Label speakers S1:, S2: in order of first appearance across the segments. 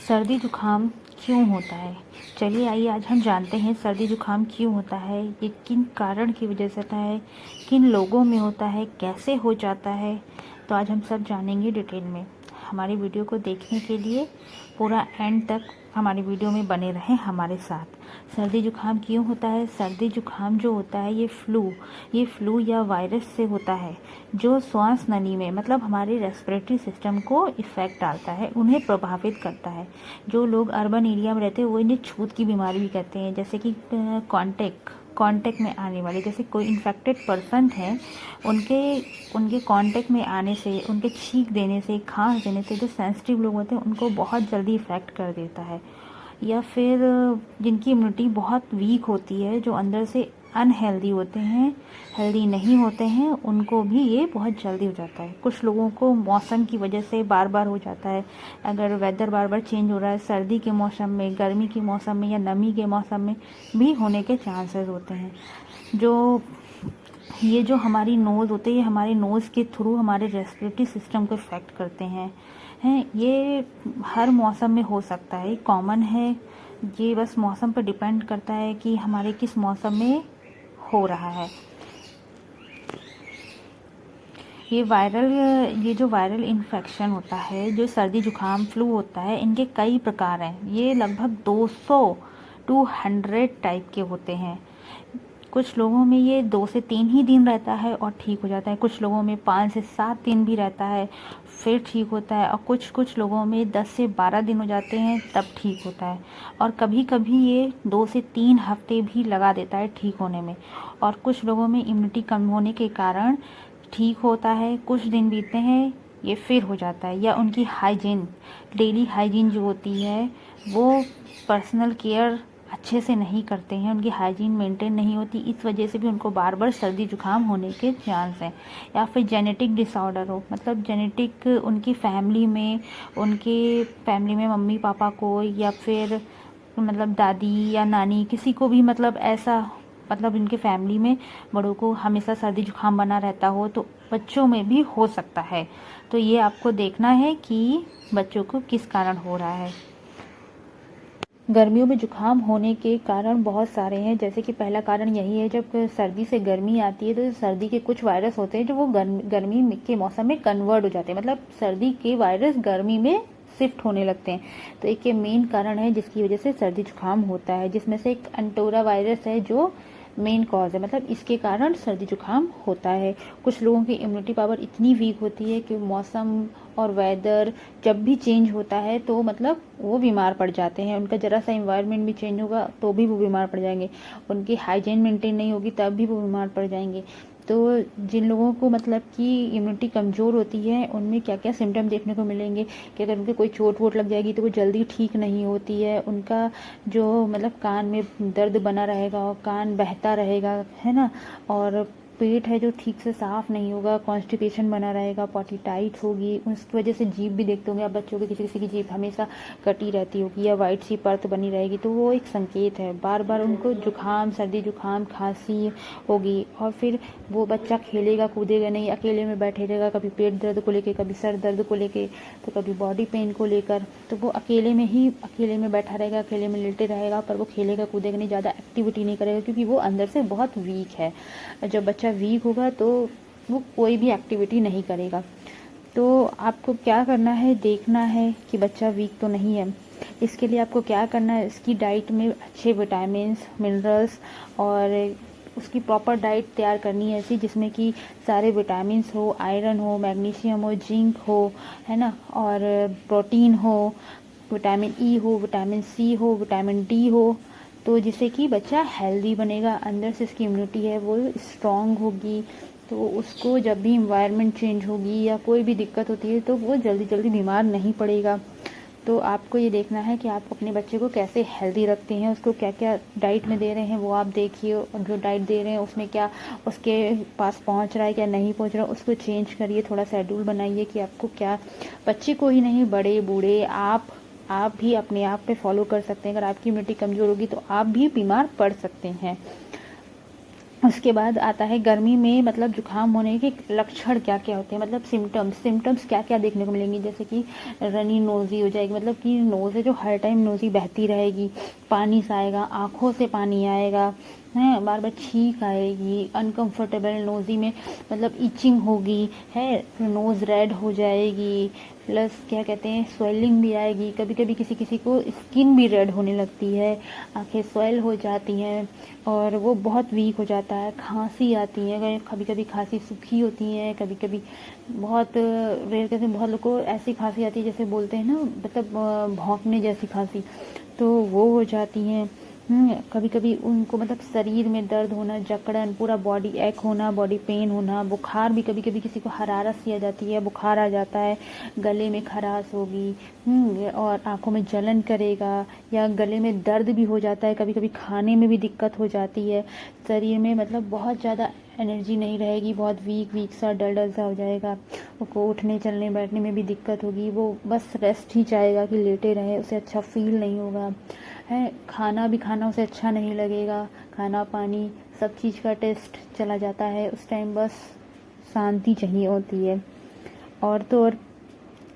S1: सर्दी जुकाम क्यों होता है? चलिए आइए आज हम जानते हैं सर्दी जुकाम क्यों होता है, ये किन कारण की वजह से होता है, किन लोगों में होता है, कैसे हो जाता है। तो आज हम सब जानेंगे डिटेल में। हमारी वीडियो को देखने के लिए पूरा एंड तक हमारी वीडियो में बने रहें हमारे साथ। सर्दी जुकाम क्यों होता है? सर्दी जुकाम जो होता है ये फ्लू या वायरस से होता है, जो श्वास नली में मतलब हमारे रेस्पिरेटरी सिस्टम को इफ़ेक्ट डालता है, उन्हें प्रभावित करता है। जो लोग अर्बन एरिया में रहते हैं वो इन्हें छूत की बीमारी भी कहते हैं, जैसे कि कांटेक्ट में आने वाले, जैसे कोई इन्फेक्टेड पर्सन है उनके कांटेक्ट में आने से, उनके छींक देने से, खांस देने से जो सेंसिटिव लोग होते हैं उनको बहुत जल्दी इफ़ेक्ट कर देता है। या फिर जिनकी इम्यूनिटी बहुत वीक होती है, जो अंदर से अनहेल्दी होते हैं, हेल्दी नहीं होते हैं, उनको भी ये बहुत जल्दी हो जाता है। कुछ लोगों को मौसम की वजह से बार बार हो जाता है। अगर वेदर बार बार चेंज हो रहा है, सर्दी के मौसम में, गर्मी के मौसम में या नमी के मौसम में भी होने के चांसेस होते हैं। ये जो हमारी नोज़ होते हैं, ये हमारे नोज़ के थ्रू हमारे रेस्पिरेटरी सिस्टम को इफ़ेक्ट करते हैं। ये हर मौसम में हो सकता है, कॉमन है। ये बस मौसम पर डिपेंड करता है कि हमारे किस मौसम में हो रहा है। ये जो वायरल इन्फेक्शन होता है, जो सर्दी जुकाम फ्लू होता है, इनके कई प्रकार हैं। ये लगभग 200 टाइप के होते हैं। कुछ लोगों में ये 2 से 3 ही दिन रहता है और ठीक हो जाता है। कुछ लोगों में 5 से 7 दिन भी रहता है, फिर ठीक होता है। और कुछ लोगों में 10 से 12 दिन हो जाते हैं, तब ठीक होता है। और कभी कभी ये 2 से 3 हफ्ते भी लगा देता है ठीक होने में। और कुछ लोगों में इम्यूनिटी कम होने के कारण ठीक होता है, कुछ दिन बीतते हैं, ये फिर हो जाता है। या उनकी डेली हाइजीन जो होती है, वो पर्सनल केयर अच्छे से नहीं करते हैं, उनकी हाइजीन मेंटेन नहीं होती, इस वजह से भी उनको बार बार सर्दी जुकाम होने के चांस हैं। या फिर जेनेटिक डिसऑर्डर हो, मतलब जेनेटिक उनकी फैमिली में मम्मी पापा को, या फिर मतलब दादी या नानी, किसी को भी मतलब ऐसा, मतलब इनके फैमिली में बड़ों को हमेशा सर्दी जुकाम बना रहता हो, तो बच्चों में भी हो सकता है। तो ये आपको देखना है कि बच्चों को किस कारण हो रहा है। गर्मियों में जुकाम होने के कारण बहुत सारे हैं। जैसे कि पहला कारण यही है, जब सर्दी से गर्मी आती है तो सर्दी के कुछ वायरस होते हैं जो वो गर्मी के मौसम में कन्वर्ट हो जाते हैं, मतलब सर्दी के वायरस गर्मी में शिफ्ट होने लगते हैं। तो एक ये मेन कारण है जिसकी वजह से सर्दी जुकाम होता है, जिसमें से एक अंटोरा वायरस है जो मेन कॉज है, मतलब इसके कारण सर्दी जुकाम होता है। कुछ लोगों की इम्यूनिटी पावर इतनी वीक होती है कि मौसम और वेदर जब भी चेंज होता है तो मतलब वो बीमार पड़ जाते हैं। उनका ज़रा सा इन्वायरमेंट भी चेंज होगा तो भी वो बीमार पड़ जाएंगे, उनकी हाइजीन मेंटेन नहीं होगी तब भी वो बीमार पड़ जाएंगे। तो जिन लोगों को मतलब कि इम्यूनिटी कमज़ोर होती है, उनमें क्या क्या सिम्टम देखने को मिलेंगे कि अगर उनके कोई चोट वोट लग जाएगी तो वो जल्दी ठीक नहीं होती है। उनका जो मतलब कान में दर्द बना रहेगा और कान बहता रहेगा, है ना। और पेट है जो ठीक से साफ़ नहीं होगा, कॉन्स्टिपेशन बना रहेगा, पॉटी टाइट होगी। उसकी वजह से जीभ भी देखते होंगे आप बच्चों के, किसी किसी की जीभ हमेशा कटी रहती होगी या वाइट सी परत बनी रहेगी, तो वो एक संकेत है। बार बार उनको जुकाम, सर्दी जुकाम, खांसी होगी। और फिर वो बच्चा खेलेगा कूदेगा नहीं, अकेले में बैठे रहेगा, कभी पेट दर्द को लेके, कभी सर दर्द को लेके, तो कभी बॉडी पेन को लेकर। तो वो अकेले में बैठा रहेगा, अकेले में लेटे रहेगा, पर वो खेलेगा कूदेगा नहीं, ज़्यादा एक्टिविटी नहीं करेगा, क्योंकि वो अंदर से बहुत वीक है। जब बच्चा वीक होगा तो वो कोई भी एक्टिविटी नहीं करेगा। तो आपको क्या करना है, देखना है कि बच्चा वीक तो नहीं है। इसके लिए आपको क्या करना है, इसकी डाइट में अच्छे विटामिन्स, मिनरल्स और उसकी प्रॉपर डाइट तैयार करनी है ऐसी जिसमें कि सारे विटामिन्स हो, आयरन हो, मैग्नीशियम हो, जिंक हो, है ना, और प्रोटीन हो, विटामिन ई हो, विटामिन सी हो, विटामिन डी हो। तो जिससे कि बच्चा हेल्दी बनेगा, अंदर से इसकी इम्यूनिटी है वो स्ट्रॉन्ग होगी। तो उसको जब भी इन्वायरमेंट चेंज होगी या कोई भी दिक्कत होती है तो वो जल्दी जल्दी बीमार नहीं पड़ेगा। तो आपको ये देखना है कि आप अपने बच्चे को कैसे हेल्दी रखते हैं, उसको क्या क्या डाइट में दे रहे हैं वो आप देखिए। और जो डाइट दे रहे हैं उसमें क्या उसके पास पहुंच रहा है, क्या नहीं पहुंच रहा, उसको चेंज करिए। थोड़ा शेड्यूल बनाइए कि आपको क्या, बच्चे को ही नहीं, बड़े बूढ़े आप भी अपने आप पे फॉलो कर सकते हैं। अगर आपकी इम्यूनिटी कमज़ोर होगी तो आप भी बीमार पड़ सकते हैं। उसके बाद आता है गर्मी में मतलब जुकाम होने के लक्षण क्या क्या होते हैं, मतलब सिम्टम्स क्या क्या देखने को मिलेंगे, जैसे कि रनी नोज़ी हो जाएगी, मतलब कि नोज़ है जो हर टाइम नोज़ी बहती रहेगी, पानी सा आएगा, आँखों से पानी आएगा, है बार बार छींक आएगी, अनकंफर्टेबल नोज़ी में मतलब इचिंग होगी, है नोज़ रेड हो जाएगी, प्लस क्या कहते हैं स्वेलिंग भी आएगी, कभी कभी किसी किसी को स्किन भी रेड होने लगती है, आंखें स्वेल हो जाती हैं और वो बहुत वीक हो जाता है, खांसी आती है, कभी कभी खांसी सूखी होती है, कभी कभी बहुत रेयर कैसे बहुत लोग को ऐसी खांसी आती है जैसे बोलते हैं ना, मतलब भौंकने जैसी खांसी, तो वो हो जाती हैं। कभी कभी उनको मतलब शरीर में दर्द होना, जकड़न, पूरा बॉडी एक होना, बॉडी पेन होना, बुखार भी कभी कभी किसी को हरारत सी आ जाती है, बुखार आ जाता है, गले में खराश होगी, और आंखों में जलन करेगा, या गले में दर्द भी हो जाता है, कभी कभी खाने में भी दिक्कत हो जाती है, शरीर में मतलब बहुत ज़्यादा एनर्जी नहीं रहेगी, बहुत वीक सा डल डल सा हो जाएगा, उसको उठने चलने बैठने में भी दिक्कत होगी, वो बस रेस्ट ही चाहेगा कि लेटे रहे, उसे अच्छा फील नहीं होगा, है खाना भी खाना उसे अच्छा नहीं लगेगा, खाना पानी सब चीज़ का टेस्ट चला जाता है, उस टाइम बस शांति चाहिए होती है। और तो और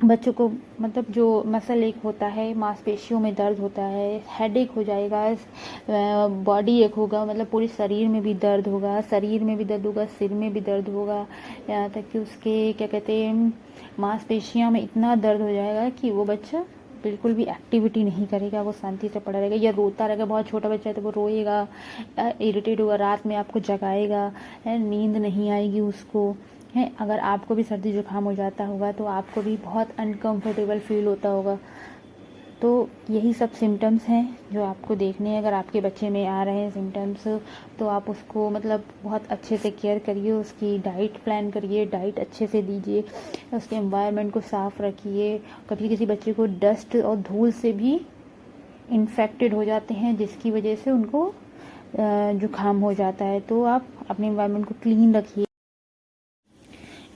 S1: बच्चों को मतलब जो मसल एक होता है, मांसपेशियों में दर्द होता है, हेडेक हो जाएगा, बॉडी एक होगा, मतलब पूरे शरीर में भी दर्द होगा, सिर में भी दर्द होगा, यहाँ तक कि उसके क्या कहते हैं मांसपेशियों में इतना दर्द हो जाएगा कि वो बच्चा बिल्कुल भी एक्टिविटी नहीं करेगा, वो शांति से पड़ा रहेगा या रोता रहेगा, बहुत छोटा बच्चा है तो वो रोएगा, इरिटेट होगा, रात में आपको जगाएगा, नींद नहीं आएगी उसको, है अगर आपको भी सर्दी जुकाम हो जाता होगा तो आपको भी बहुत अनकंफर्टेबल फील होता होगा। तो यही सब सिम्टम्स हैं जो आपको देखने हैं, अगर आपके बच्चे में आ रहे हैं सिम्टम्स तो आप उसको मतलब बहुत अच्छे से केयर करिए, उसकी डाइट प्लान करिए, डाइट अच्छे से दीजिए, उसके एनवायरनमेंट को साफ़ रखिए। कभी किसी बच्चे को डस्ट और धूल से भी इन्फेक्टेड हो जाते हैं जिसकी वजह से उनको जुकाम हो जाता है, तो आप अपने एनवायरनमेंट को क्लीन रखिए।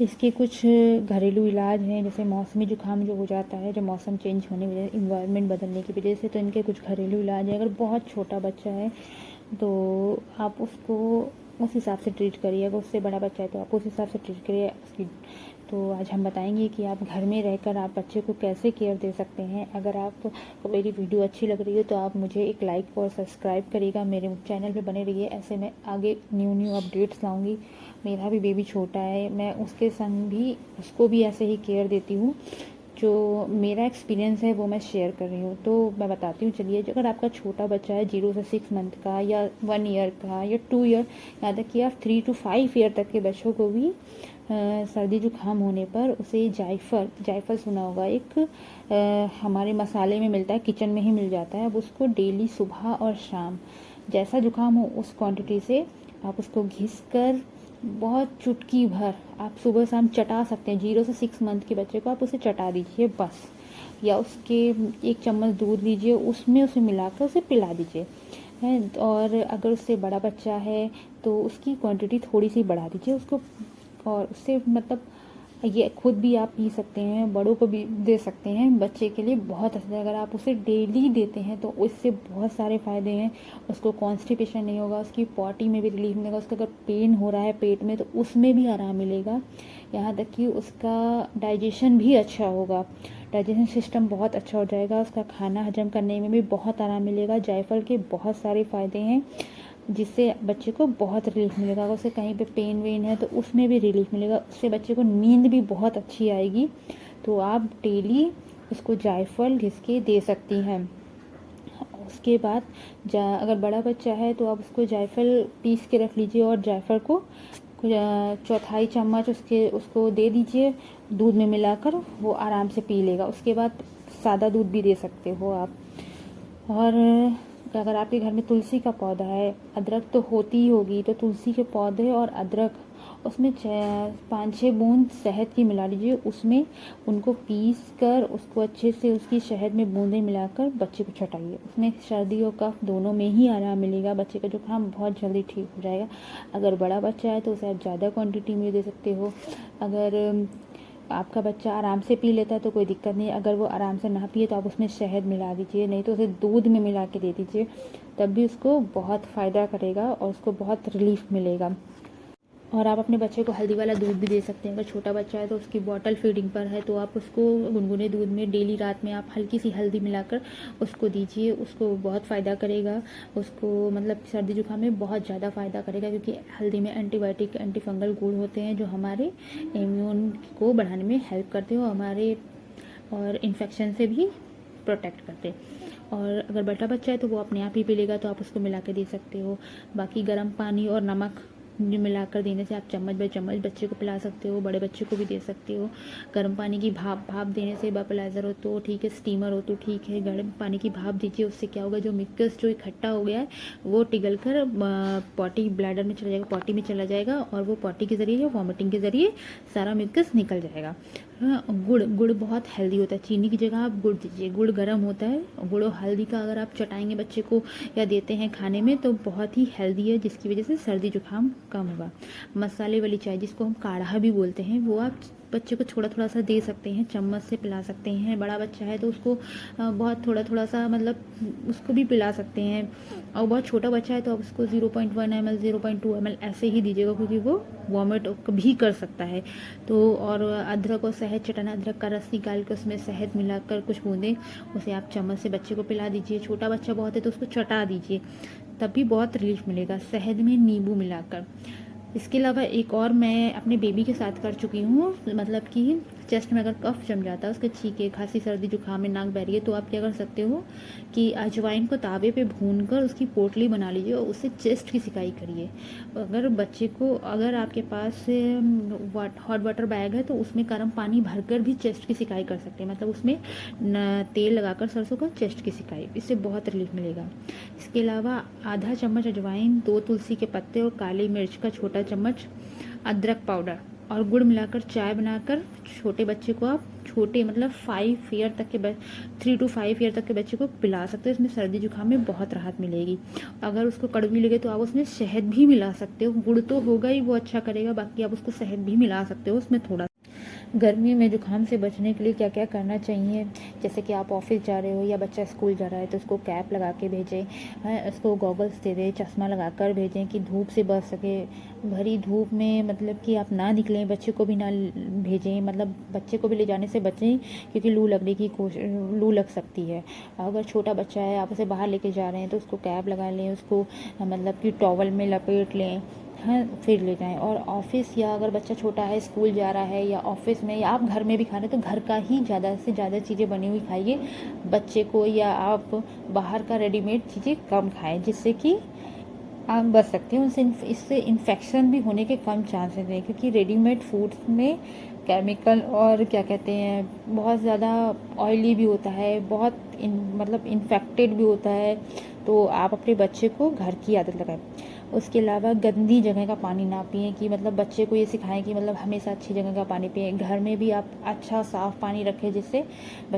S1: इसके कुछ घरेलू इलाज हैं, जैसे मौसमी जुकाम जो हो जाता है, जब मौसम चेंज होने की वजह से, इन्वायरमेंट बदलने की वजह से, तो इनके कुछ घरेलू इलाज हैं। अगर बहुत छोटा बच्चा है तो आप उसको उस हिसाब से ट्रीट करिए, अगर उससे बड़ा बच्चा है तो आप उस हिसाब से ट्रीट करिए उसकी। तो आज हम बताएंगे कि आप घर में रहकर आप बच्चे को कैसे केयर दे सकते हैं। अगर आपको मेरी वीडियो अच्छी लग रही है तो आप मुझे एक लाइक और सब्सक्राइब करिएगा, मेरे चैनल पे बने रहिए, ऐसे मैं आगे न्यू अपडेट्स लाऊंगी। मेरा भी बेबी छोटा है, मैं उसके संग भी उसको भी ऐसे ही केयर देती हूँ, जो मेरा एक्सपीरियंस है वो मैं शेयर कर रही हूँ। तो मैं बताती हूँ, चलिए अगर आपका छोटा बच्चा है 0 से 6 मंथ का या 1 ईयर का या 2 ईयर, यहाँ तक कि आप 3 to 5 ईयर तक के बच्चों को भी सर्दी जुकाम होने पर उसे जायफल सुना होगा, एक हमारे मसाले में मिलता है, किचन में ही मिल जाता है। अब उसको डेली सुबह और शाम जैसा जुकाम हो उस क्वांटिटी से आप उसको घिस कर बहुत चुटकी भर आप सुबह शाम चटा सकते हैं। 0 से 6 मंथ के बच्चे को आप उसे चटा दीजिए बस, या उसके 1 चम्मच दूध लीजिए, उसमें उसे मिलाकर उसे पिला दीजिए, है। और अगर उससे बड़ा बच्चा है तो उसकी क्वांटिटी थोड़ी सी बढ़ा दीजिए उसको, और उससे मतलब ये खुद भी आप पी सकते हैं, बड़ों को भी दे सकते हैं, बच्चे के लिए बहुत अच्छा है। अगर आप उसे डेली देते हैं तो उससे बहुत सारे फ़ायदे हैं, उसको कॉन्स्टिपेशन नहीं होगा, उसकी पॉटी में भी रिलीफ मिलेगा, उसका अगर पेन हो रहा है पेट में तो उसमें भी आराम मिलेगा, यहाँ तक कि उसका डाइजेशन भी अच्छा होगा, डाइजेशन सिस्टम बहुत अच्छा हो जाएगा, उसका खाना हजम करने में भी बहुत आराम मिलेगा। जायफल के बहुत सारे फ़ायदे हैं जिससे बच्चे को बहुत रिलीफ मिलेगा, अगर उसे कहीं पे पेन वेन है तो उसमें भी रिलीफ मिलेगा, उससे बच्चे को नींद भी बहुत अच्छी आएगी। तो आप डेली उसको जायफल घिस के दे सकती हैं। उसके बाद अगर बड़ा बच्चा है तो आप उसको जायफल पीस के रख लीजिए और जायफल को चौथाई चम्मच उसको दे दीजिए दूध में मिलाकर, वो आराम से पी लेगा। उसके बाद सादा दूध भी दे सकते हो आप। और अगर आपके घर में तुलसी का पौधा है, अदरक तो होती ही होगी, तो तुलसी के पौधे और अदरक, उसमें 5-6 बूंद शहद की मिला लीजिए, उसमें उनको पीस कर उसको अच्छे से उसकी शहद में बूंदें मिलाकर बच्चे को चटाइए, उसमें सर्दी और कफ दोनों में ही आराम मिलेगा, बच्चे का जुकाम बहुत जल्दी ठीक हो जाएगा। अगर बड़ा बच्चा है तो उसे आप ज़्यादा क्वांटिटी में दे सकते हो। अगर आपका बच्चा आराम से पी लेता है तो कोई दिक्कत नहीं, अगर वो आराम से ना पिए तो आप उसमें शहद मिला दीजिए, नहीं तो उसे दूध में मिला के दे दीजिए, तब भी उसको बहुत फ़ायदा करेगा और उसको बहुत रिलीफ मिलेगा। और आप अपने बच्चे को हल्दी वाला दूध भी दे सकते हैं। अगर छोटा बच्चा है तो उसकी बॉटल फीडिंग पर है तो आप उसको गुनगुने दूध में डेली रात में आप हल्की सी हल्दी मिलाकर उसको दीजिए, उसको बहुत फ़ायदा करेगा। उसको मतलब सर्दी जुकाम में बहुत ज़्यादा फ़ायदा करेगा, क्योंकि हल्दी में एंटीबायोटिक एंटी फंगल गुण होते हैं जो हमारे इम्यून को बढ़ाने में हेल्प करते हैं और हमारे और इन्फेक्शन से भी प्रोटेक्ट करते हैं। और अगर बड़ा बच्चा है तो वो अपने आप ही पी लेगा, तो आप उसको मिला के दे सकते हो। बाकी गर्म पानी और नमक मिलाकर देने से आप चम्मच बाय चम्मच बच्चे को पिला सकते हो, बड़े बच्चे को भी दे सकते हो। गर्म पानी की भाप देने से, बापलाइजर हो तो ठीक है, स्टीमर हो तो ठीक है, गर्म पानी की भाप दीजिए। उससे क्या होगा, जो मिक्स जो इकट्ठा हो गया है वो पिघल कर पॉटी ब्लैडर में चला जाएगा, पॉटी में चला जाएगा और वो पॉटी के ज़रिए या वॉमिटिंग के ज़रिए सारा मिक्स निकल जाएगा। हाँ, गुड़ बहुत हेल्दी होता है, चीनी की जगह आप गुड़ दीजिए। गुड़ गर्म होता है, गुड़ और हल्दी का अगर आप चटाएंगे बच्चे को या देते हैं खाने में तो बहुत ही हेल्दी है, जिसकी वजह से सर्दी जुकाम कम होगा। मसाले वाली चाय जिसको हम काढ़ा भी बोलते हैं, वो आप बच्चे को थोड़ा थोड़ा सा दे सकते हैं, चम्मच से पिला सकते हैं। बड़ा बच्चा है तो उसको बहुत थोड़ा थोड़ा सा मतलब उसको भी पिला सकते हैं। और बहुत छोटा बच्चा है तो आप उसको 0.1 ml 0.2 ml ऐसे ही दीजिएगा, क्योंकि वो वॉमिट भी कर सकता है। तो और अदरक और शहद चटाना, अदरक का रस निकाल कर उसमें शहद मिलाकर कुछ बूंदें उसे आप चम्मच से बच्चे को पिला दीजिए। छोटा बच्चा बहुत है तो उसको चटा दीजिए, तब भी बहुत रिलीफ मिलेगा शहद में नींबू मिलाकर। इसके अलावा एक और मैं अपने बेबी के साथ कर चुकी हूँ, मतलब कि चेस्ट में अगर कफ जम जाता है, उसके छींके खांसी सर्दी जुकाम में नाक बह रही है, तो आप क्या कर सकते हो कि अजवाइन को तावे पे भूनकर उसकी पोटली बना लीजिए और उससे चेस्ट की सिकाई करिए। अगर बच्चे को, अगर आपके पास हॉट वाटर बैग है तो उसमें गर्म पानी भरकर भी चेस्ट की सिकाई कर सकते हैं, मतलब उसमें तेल लगाकर सरसों का चेस्ट की सिकाई, इससे बहुत रिलीफ मिलेगा। इसके अलावा आधा चम्मच अजवाइन, 2 तुलसी के पत्ते और काली मिर्च का छोटा चम्मच, अदरक पाउडर और गुड़ मिलाकर चाय बनाकर छोटे बच्चे को आप छोटे मतलब 5 ईयर तक के 3 to 5 ईयर तक के बच्चे को पिला सकते हो। इसमें सर्दी जुकाम में बहुत राहत मिलेगी। अगर उसको कड़वी लगे तो आप उसमें शहद भी मिला सकते हो, गुड़ तो होगा ही, वो अच्छा करेगा, बाकी आप उसको शहद भी मिला सकते हो उसमें थोड़ा। गर्मी में जुकाम से बचने के लिए क्या क्या करना चाहिए, जैसे कि आप ऑफिस जा रहे हो या बच्चा स्कूल जा रहा है तो उसको कैप लगा के भेजें, उसको गॉगल्स दे दें, चश्मा लगा कर भेजें कि धूप से बच सके। भरी धूप में मतलब कि आप ना निकलें, बच्चे को भी ना भेजें, मतलब बच्चे को भी ले जाने से बचें, क्योंकि लू लग सकती है। अगर छोटा बच्चा है आप उसे बाहर लेके जा रहे हैं तो उसको कैप लगा लें, उसको मतलब कि टॉवल में लपेट लें, हाँ, फिर ले जाएं। और ऑफिस या अगर बच्चा छोटा है स्कूल जा रहा है या ऑफिस में या आप घर में भी खा रहे हैं तो घर का ही ज़्यादा से ज़्यादा चीज़ें बनी हुई खाइए बच्चे को, या आप बाहर का रेडीमेड चीज़ें कम खाएं, जिससे कि आप बच सकते हैं उनसे। इससे इन्फेक्शन भी होने के कम चांसेस हैं, क्योंकि रेडीमेड फूड्स में केमिकल और क्या कहते हैं बहुत ज़्यादा ऑयली भी होता है, बहुत मतलब इन्फेक्टेड भी होता है। तो आप अपने बच्चे को घर की आदत लगाएं। उसके अलावा गंदी जगह का पानी ना पिएं, कि मतलब बच्चे को ये सिखाएं कि मतलब हमेशा अच्छी जगह का पानी पिएं। घर में भी आप अच्छा साफ़ पानी रखें जिससे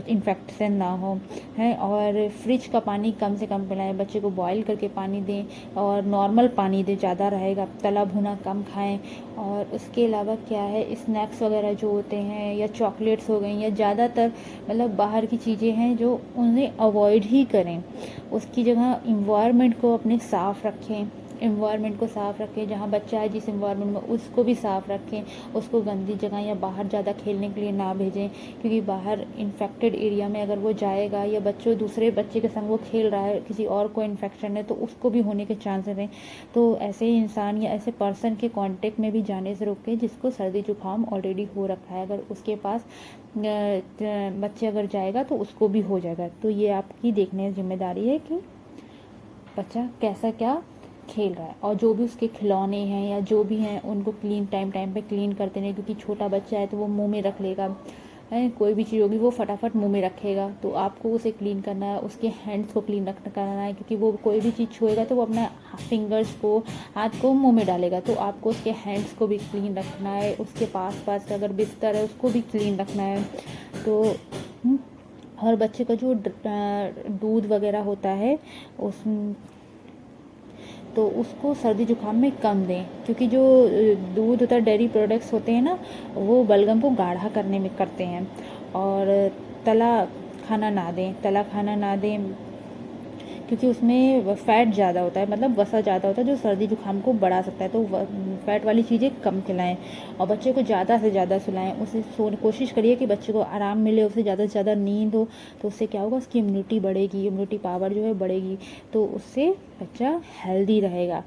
S1: इन्फेक्शन ना हो है। और फ्रिज का पानी कम से कम पिलाएं, बच्चे को बॉईल करके पानी दें और नॉर्मल पानी दें, ज़्यादा रहेगा। तला भुना कम खाएं। और उसके अलावा क्या है, स्नैक्स वगैरह जो होते हैं या चॉकलेट्स हो गई या ज़्यादातर मतलब बाहर की चीज़ें हैं जो उन्हें अवॉइड ही करें। उसकी जगह इन्वायरमेंट को अपने साफ़ रखें, इन्वायरमेंट को साफ़ रखें। जहाँ बच्चा है जिस इन्वायरमेंट में उसको भी साफ़ रखें, उसको गंदी जगह या बाहर ज़्यादा खेलने के लिए ना भेजें, क्योंकि बाहर इन्फेक्टेड एरिया में अगर वो जाएगा या बच्चों दूसरे बच्चे के संग वो खेल रहा है, किसी और को इन्फेक्शन है तो उसको भी होने के चांसेस हैं। तो ऐसे इंसान या ऐसे पर्सन के कांटेक्ट में भी जाने से रोकें जिसको सर्दी जुकाम ऑलरेडी हो रखा है। अगर उसके पास बच्चे अगर जाएगा तो उसको भी हो जाएगा। तो ये आपकी देखने की जिम्मेदारी है कि बच्चा कैसा क्या खेल रहा है, और जो भी उसके खिलौने हैं या जो भी हैं उनको टाइम पे क्लीन करते रहें, क्योंकि छोटा बच्चा है तो वो मुंह में रख लेगा है, कोई भी चीज़ होगी वो फटाफट मुंह में रखेगा। तो आपको उसे क्लीन करना है, उसके हैंड्स को क्लीन करना है, क्योंकि वो कोई भी चीज़ छुएगा तो वो अपना फिंगर्स को, हाथ को मुंह में डालेगा। तो आपको उसके हैंड्स को भी क्लीन रखना है, उसके पास अगर बिस्तर है उसको भी क्लीन रखना है। तो और बच्चे का जो दूध वगैरह होता है उस तो उसको सर्दी जुकाम में कम दें, क्योंकि जो दूध होता है, डेयरी प्रोडक्ट्स होते हैं ना, वो बलगम को गाढ़ा करने में करते हैं। और तला खाना ना दें, क्योंकि उसमें फ़ैट ज़्यादा होता है, मतलब वसा ज़्यादा होता है, जो सर्दी जुकाम को बढ़ा सकता है। तो फ़ैट वाली चीज़ें कम खिलाएं और बच्चे को ज़्यादा से ज़्यादा सुलाएं। उसे कोशिश करिए कि बच्चे को आराम मिले, उसे ज़्यादा से ज़्यादा नींद हो, तो उससे क्या होगा, उसकी इम्यूनिटी बढ़ेगी, इम्यूनिटी पावर जो है बढ़ेगी, तो उससे बच्चा हेल्दी रहेगा।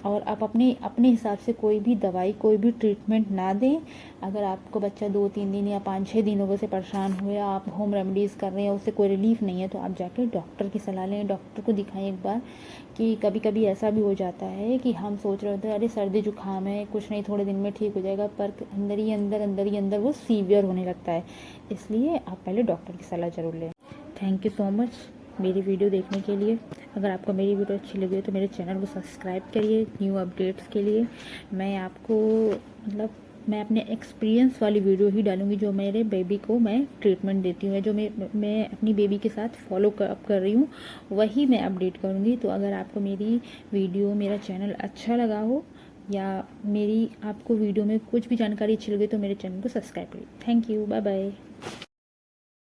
S1: और आप अपने हिसाब से कोई भी दवाई, कोई भी ट्रीटमेंट ना दें। अगर आपको बच्चा 2-3 दिन या 5-6 दिनों से परेशान हुए, आप होम रेमेडीज़ कर रहे हैं, उससे कोई रिलीफ नहीं है, तो आप जाके डॉक्टर की सलाह लें, डॉक्टर को दिखाएं एक बार। कि कभी कभी ऐसा भी हो जाता है कि हम सोच रहे होते हैं अरे सर्दी जुकाम है, कुछ नहीं, थोड़े दिन में ठीक हो जाएगा, पर अंदर ही अंदर वो सीवियर होने लगता है। इसलिए आप पहले डॉक्टर की सलाह ज़रूर लें। थैंक यू सो मच मेरी वीडियो देखने के लिए। अगर आपको मेरी वीडियो अच्छी लगी हो तो मेरे चैनल को सब्सक्राइब करिए न्यू अपडेट्स के लिए। मैं आपको मतलब मैं अपने एक्सपीरियंस वाली वीडियो ही डालूंगी, जो मेरे बेबी को मैं ट्रीटमेंट देती हूँ, जो मैं अपनी बेबी के साथ फॉलो कर रही हूँ, वही मैं अपडेट करूँगी। तो अगर आपको मेरी वीडियो, मेरा चैनल अच्छा लगा हो, या मेरी आपको वीडियो में कुछ भी जानकारी अच्छी लगे, तो मेरे चैनल को सब्सक्राइब करिए। Thank you, bye bye.